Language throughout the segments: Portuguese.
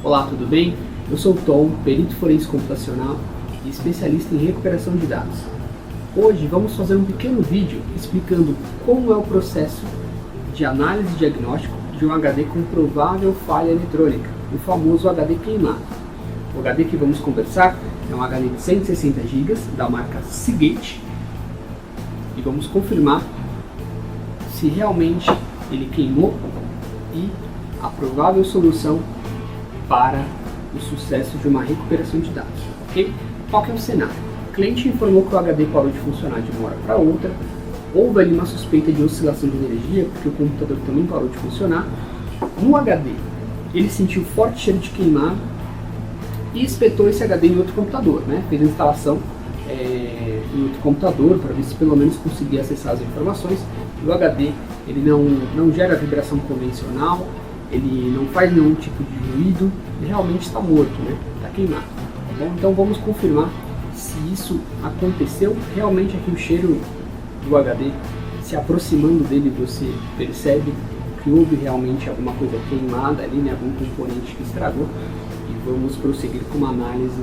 Olá, tudo bem? Eu sou o Tom, perito forense computacional e especialista em recuperação de dados. Hoje vamos fazer um pequeno vídeo explicando como é o processo de análise e diagnóstico de um HD com provável falha eletrônica, o famoso HD queimado. O HD que vamos conversar é um HD de 160 GB da marca Seagate e vamos confirmar se realmente ele queimou e a provável solução para o sucesso de uma recuperação de dados, ok? Qual que é o cenário? O cliente informou que o HD parou de funcionar de uma hora para outra, houve ali uma suspeita de oscilação de energia, porque o computador também parou de funcionar. No HD, ele sentiu forte cheiro de queimado e espetou esse HD em outro computador, né? Fez a instalação em outro computador para ver se pelo menos conseguia acessar as informações. O HD ele não gera vibração convencional, ele não faz nenhum tipo de ruído, ele realmente está morto, né? Está queimado. Tá bom? Então vamos confirmar se isso aconteceu. Realmente aqui o cheiro do HD se aproximando dele, você percebe que houve realmente alguma coisa queimada ali, né? Algum componente que estragou, e vamos prosseguir com uma análise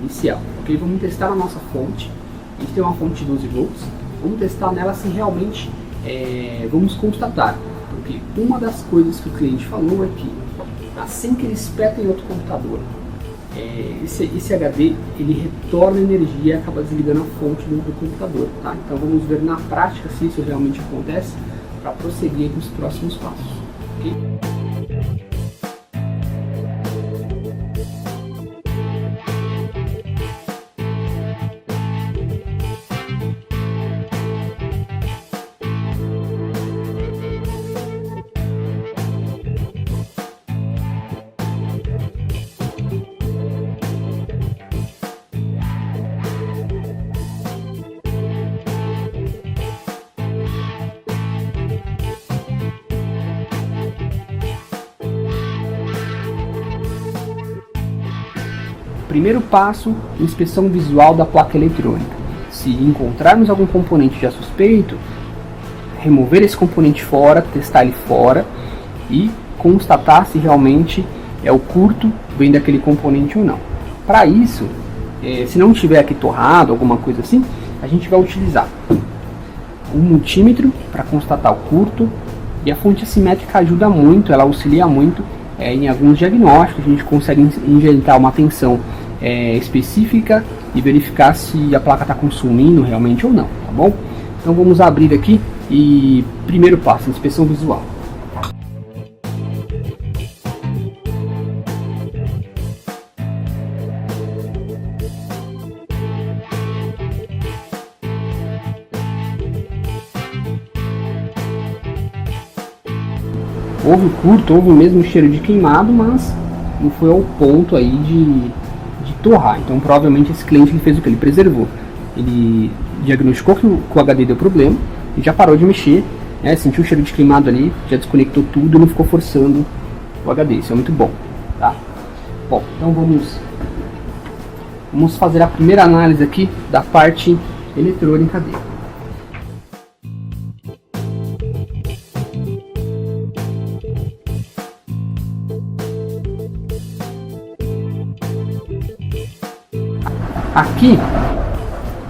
inicial. Ok? Vamos testar a nossa fonte. A gente tem uma fonte de 12 volts. Vamos testar nela se realmente vamos constatar. Porque uma das coisas que o cliente falou é que assim que ele espeta em outro computador, esse HD ele retorna energia e acaba desligando a fonte do computador, tá? Então vamos ver na prática se isso realmente acontece para prosseguir com os próximos passos, ok? Primeiro passo, inspeção visual da placa eletrônica. Se encontrarmos algum componente já suspeito, remover esse componente fora, testar ele fora e constatar se realmente o curto vem daquele componente ou não. Para isso, se não tiver aqui torrado, alguma coisa assim, a gente vai utilizar um multímetro para constatar o curto, e a fonte assimétrica ajuda muito, ela auxilia muito em alguns diagnósticos. A gente consegue injetar uma tensão específica e verificar se a placa está consumindo realmente ou não, tá bom? Então vamos abrir aqui e primeiro passo, inspeção visual. Houve curto, houve o mesmo cheiro de queimado, mas não foi ao ponto aí de torrar. Então provavelmente esse cliente ele fez o que? Ele preservou. Ele diagnosticou que o HD deu problema e já parou de mexer, né? Sentiu o cheiro de queimado ali, já desconectou tudo e não ficou forçando o HD. Isso é muito bom, tá? Bom, então vamos fazer a primeira análise aqui da parte eletrônica dele. Aqui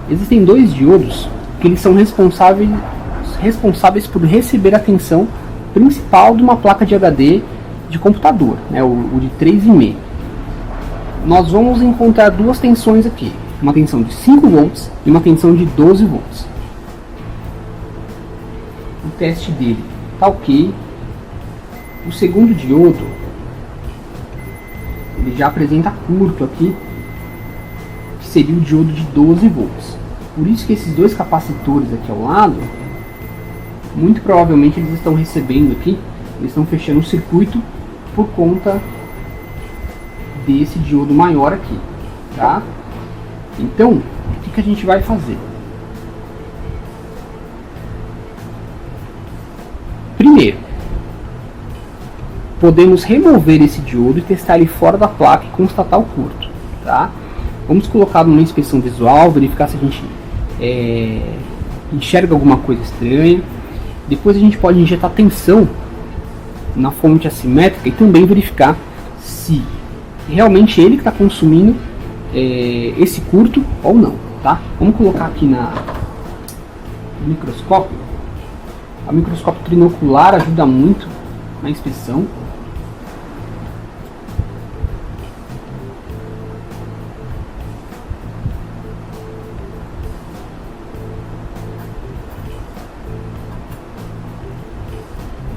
existem dois diodos que eles são responsáveis por receber a tensão principal de uma placa de HD de computador, né, o de 3,5. Nós vamos encontrar duas tensões aqui, uma tensão de 5 volts e uma tensão de 12 volts. O teste dele está ok. O segundo diodo ele já apresenta curto aqui, seria o diodo de 12 volts. Por isso que esses dois capacitores aqui ao lado, muito provavelmente eles estão recebendo aqui, eles estão fechando o circuito por conta desse diodo maior aqui, tá? Então, o que a gente vai fazer? Primeiro, podemos remover esse diodo e testar ele fora da placa e constatar o curto, tá? Vamos colocar numa inspeção visual, verificar se a gente enxerga alguma coisa estranha. Depois a gente pode injetar tensão na fonte assimétrica e também verificar se realmente ele que está consumindo esse curto ou não, tá? Vamos colocar aqui no microscópio. O microscópio trinocular ajuda muito na inspeção.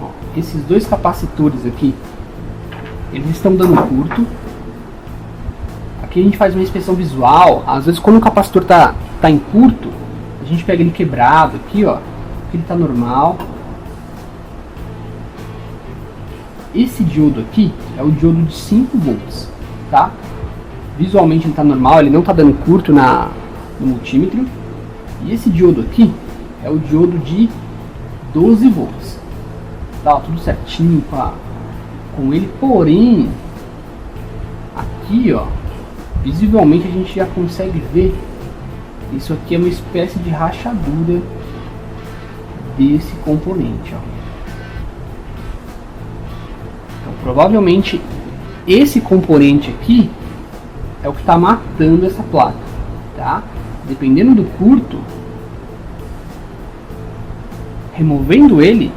Ó, esses dois capacitores aqui, eles estão dando curto. Aqui a gente faz uma inspeção visual. Às vezes quando o capacitor tá em curto, a gente pega ele quebrado aqui, ó. Aqui ele tá normal. Esse diodo aqui é o diodo de 5 volts, tá? Visualmente ele tá normal, ele não tá dando curto no multímetro. E esse diodo aqui é o diodo de 12 volts. Tá, ó, tudo certinho com ele, porém aqui, ó, visivelmente a gente já consegue ver, isso aqui é uma espécie de rachadura desse componente, ó. Então provavelmente esse componente aqui é o que está matando essa placa, tá? Dependendo do curto, removendo ele,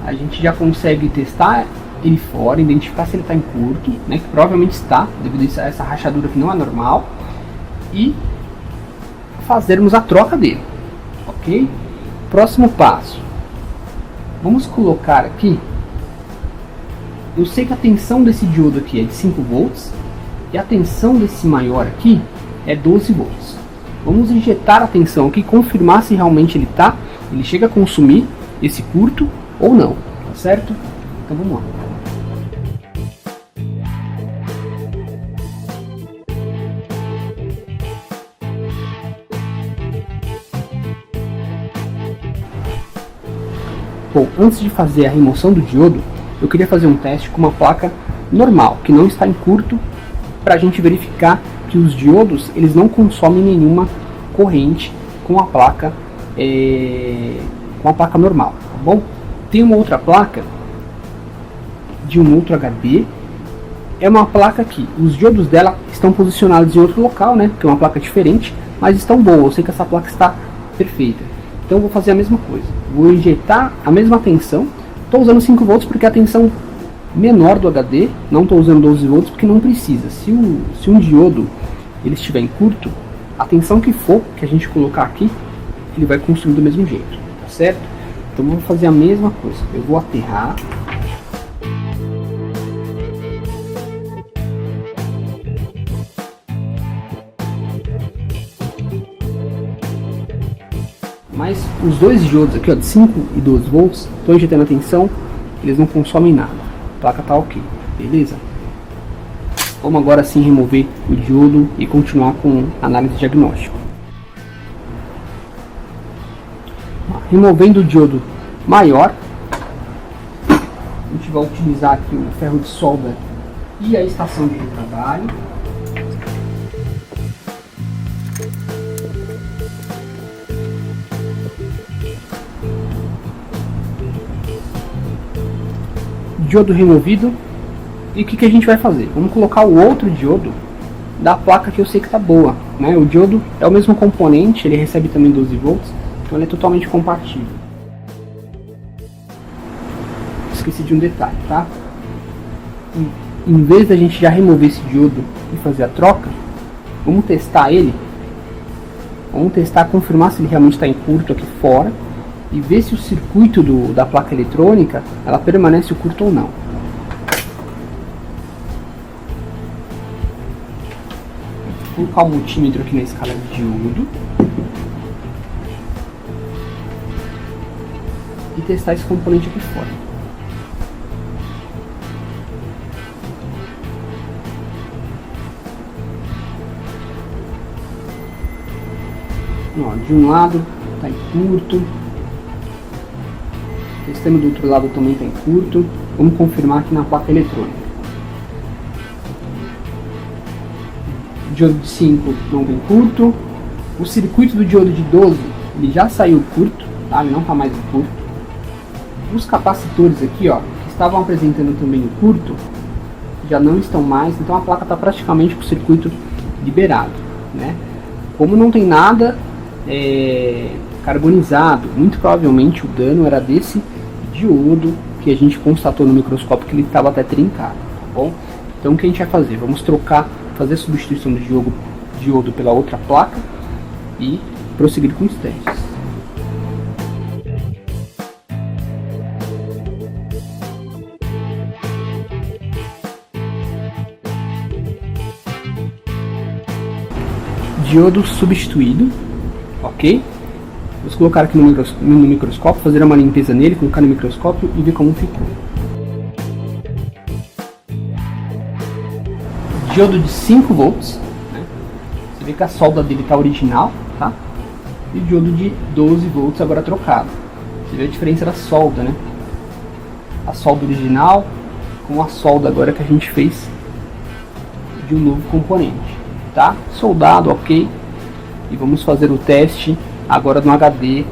a gente já consegue testar ele fora, identificar se ele está em curto, né, que provavelmente está, devido a essa rachadura que não é normal, e fazermos a troca dele, ok? Próximo passo, vamos colocar aqui, eu sei que a tensão desse diodo aqui é de 5 volts, e a tensão desse maior aqui é 12 volts. Vamos injetar a tensão aqui, confirmar se realmente ele chega a consumir esse curto ou não, tá certo? Então vamos lá. Bom, antes de fazer a remoção do diodo, eu queria fazer um teste com uma placa normal, que não está em curto, para a gente verificar que os diodos eles não consomem nenhuma corrente com a placa normal, tá bom? Tem uma outra placa de um outro HD, é uma placa que os diodos dela estão posicionados em outro local, né? Que é uma placa diferente, mas estão boas. Eu sei que essa placa está perfeita. Então eu vou fazer a mesma coisa. Vou injetar a mesma tensão. Estou usando 5 volts porque é a tensão menor do HD. Não estou usando 12 volts porque não precisa. Se um diodo ele estiver em curto, a tensão que for que a gente colocar aqui, ele vai consumir do mesmo jeito, tá certo? Então vou fazer a mesma coisa. Eu vou aterrar. Mas os dois diodos aqui, ó, de 5 e 12 volts, estou injetando a tensão, eles não consomem nada. A placa tá ok, beleza? Vamos agora sim remover o diodo e continuar com a análise diagnóstica. Removendo o diodo maior, a gente vai utilizar aqui o ferro de solda e a estação de retrabalho. Diodo removido. E o que a gente vai fazer? Vamos colocar o outro diodo da placa que eu sei que está boa, né? O diodo é o mesmo componente, ele recebe também 12 volts, então ele é totalmente compatível. Esqueci de um detalhe, tá? Em vez da gente já remover esse diodo e fazer a troca, vamos testar ele. Vamos testar, confirmar se ele realmente está em curto aqui fora e ver se o circuito da placa eletrônica ela permanece curto ou não. Vou colocar o multímetro aqui na escala de diodo e testar esse componente aqui fora. Ó, de um lado está em curto, testando do outro lado também está em curto. Vamos confirmar aqui na placa eletrônica. O diodo de 5 não tem curto. O circuito do diodo de 12 ele já saiu curto, tá? Ele não está mais em curto. Os capacitores aqui, ó, que estavam apresentando também o curto, já não estão mais, então a placa está praticamente com o circuito liberado, né? Como não tem nada carbonizado, muito provavelmente o dano era desse diodo que a gente constatou no microscópio que ele estava até trincado, tá bom? Então o que a gente vai fazer? Vamos fazer a substituição do diodo pela outra placa e prosseguir com os testes. Diodo substituído, ok? Vamos colocar aqui no microscópio, fazer uma limpeza nele, colocar no microscópio e ver como ficou. Diodo de 5 volts, né? Você vê que a solda dele está original, tá? E diodo de 12 volts agora trocado. Você vê a diferença da solda, né? A solda original com a solda agora que a gente fez de um novo componente. Tá? Soldado, ok. E vamos fazer o teste agora no HD,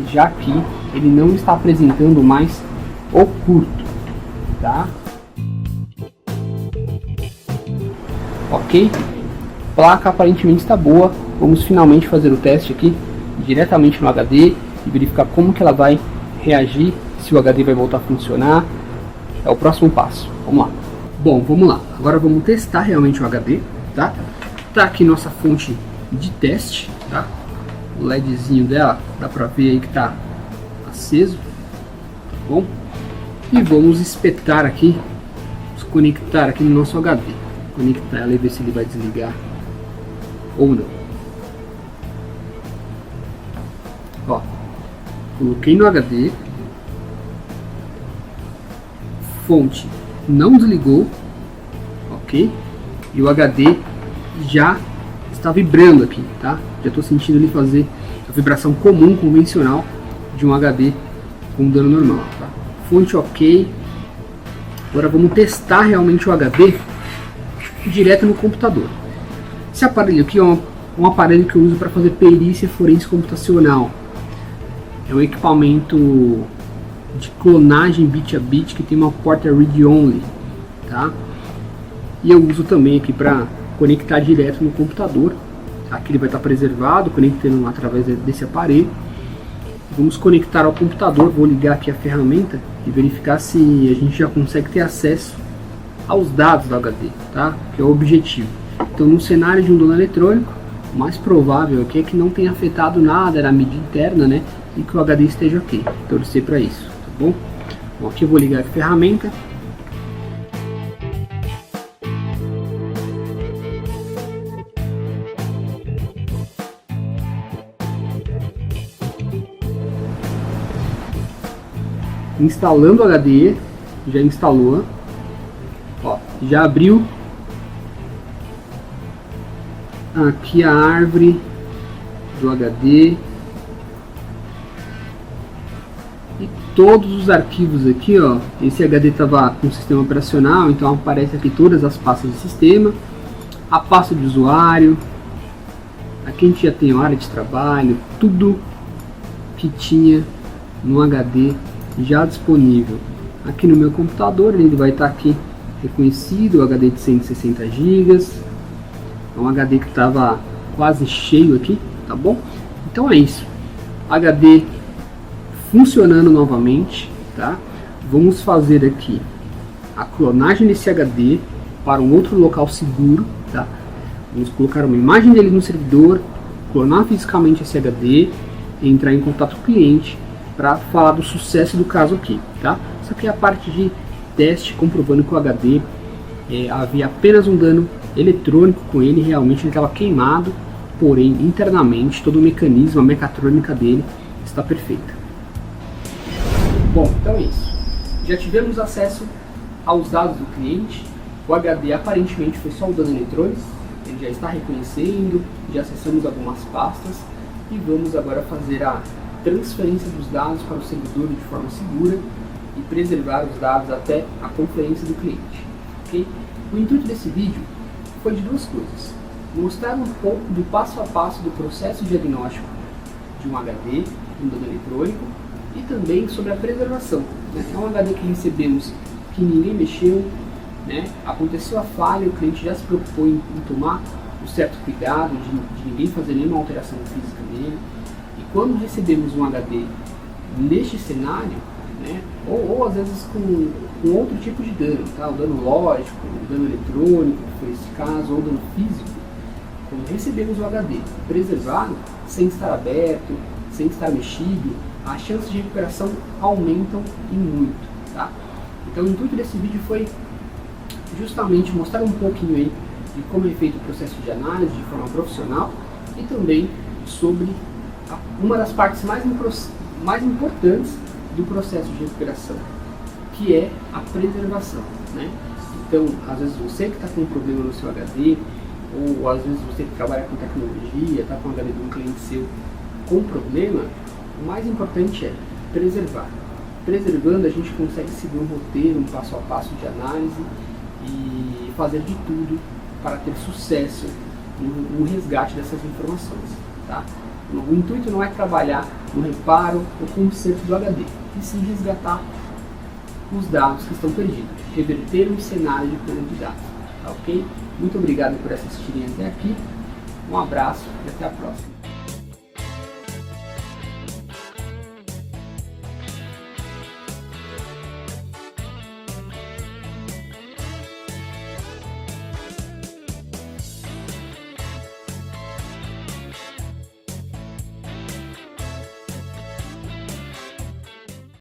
já que ele não está apresentando mais o curto, tá? Ok? Placa aparentemente está boa. Vamos finalmente fazer o teste aqui diretamente no HD e verificar como que ela vai reagir, se o HD vai voltar a funcionar. É o próximo passo. Vamos lá. Bom, vamos lá. Agora vamos testar realmente o HD, tá? Tá aqui nossa fonte de teste, tá? O LEDzinho dela, dá pra ver aí que tá aceso, tá bom? E vamos espetar aqui, vamos conectar aqui no nosso HD. Conectar ela e ver se ele vai desligar ou não. Ó, coloquei no HD, fonte não desligou, ok? E o HD já está vibrando aqui, tá? Já estou sentindo ele fazer a vibração comum, convencional de um HD com dano normal, tá? Fonte ok. Agora vamos testar realmente o HD direto no computador. Esse aparelho aqui é um aparelho que eu uso para fazer perícia forense computacional. É um equipamento de clonagem bit a bit que tem uma porta read-only, tá? E eu uso também aqui para conectar direto no computador. Aqui ele vai estar preservado, conectando através desse aparelho. Vamos conectar ao computador, vou ligar aqui a ferramenta e verificar se a gente já consegue ter acesso aos dados do HD, tá? Que é o objetivo. Então, no cenário de um dano eletrônico, o mais provável aqui é que não tenha afetado nada na mídia interna, né? E que o HD esteja ok. Torcer para isso, tá bom? Bom, aqui eu vou ligar a ferramenta. Instalando o HD, já instalou, ó, já abriu aqui a árvore do HD e todos os arquivos aqui, ó. Esse HD estava com o sistema operacional, então aparece aqui todas as pastas do sistema, a pasta de usuário, aqui a gente já tem a área de trabalho, tudo que tinha no HD já disponível. Aqui no meu computador ele vai estar aqui reconhecido, o HD de 160 GB, é um HD que estava quase cheio aqui, tá bom? Então é isso, HD funcionando novamente, tá? Vamos fazer aqui a clonagem desse HD para um outro local seguro, tá? Vamos colocar uma imagem dele no servidor, clonar fisicamente esse HD e entrar em contato com o cliente para falar do sucesso do caso aqui, tá? Isso aqui é a parte de teste, comprovando que o HD havia apenas um dano eletrônico com ele, realmente ele estava queimado, porém internamente todo o mecanismo, a mecatrônica dele está perfeita. Bom, então é isso. Já tivemos acesso aos dados do cliente, o HD aparentemente foi só o dano eletrônico, ele já está reconhecendo, já acessamos algumas pastas e vamos agora fazer a transferência dos dados para o servidor de forma segura e preservar os dados até a conferência do cliente. Okay? O intuito desse vídeo foi de duas coisas: mostrar um pouco do passo a passo do processo diagnóstico de um HD, um dano eletrônico, e também sobre a preservação. Né? É um HD que recebemos que ninguém mexeu, né? Aconteceu a falha, o cliente já se preocupou em tomar um certo cuidado, de ninguém fazer nenhuma alteração física nele. E quando recebemos um HD neste cenário, né, ou às vezes com outro tipo de dano, tá? O dano lógico, o dano eletrônico, que foi esse caso, ou o dano físico, quando recebemos o HD preservado, sem estar aberto, sem estar mexido, as chances de recuperação aumentam e muito, tá? Então o intuito desse vídeo foi justamente mostrar um pouquinho aí de como é feito o processo de análise de forma profissional e também sobre uma das partes mais importantes do processo de recuperação, que é a preservação, né? Então, às vezes você que está com um problema no seu HD, ou às vezes você que trabalha com tecnologia, está com o HD de um cliente seu com problema, o mais importante é preservar. Preservando, a gente consegue seguir um roteiro, um passo a passo de análise e fazer de tudo para ter sucesso no resgate dessas informações, tá? O intuito não é trabalhar no reparo ou conserto do HD, e sim resgatar os dados que estão perdidos, reverter um cenário de perda de dados, tá ok? Muito obrigado por assistirem até aqui, um abraço e até a próxima.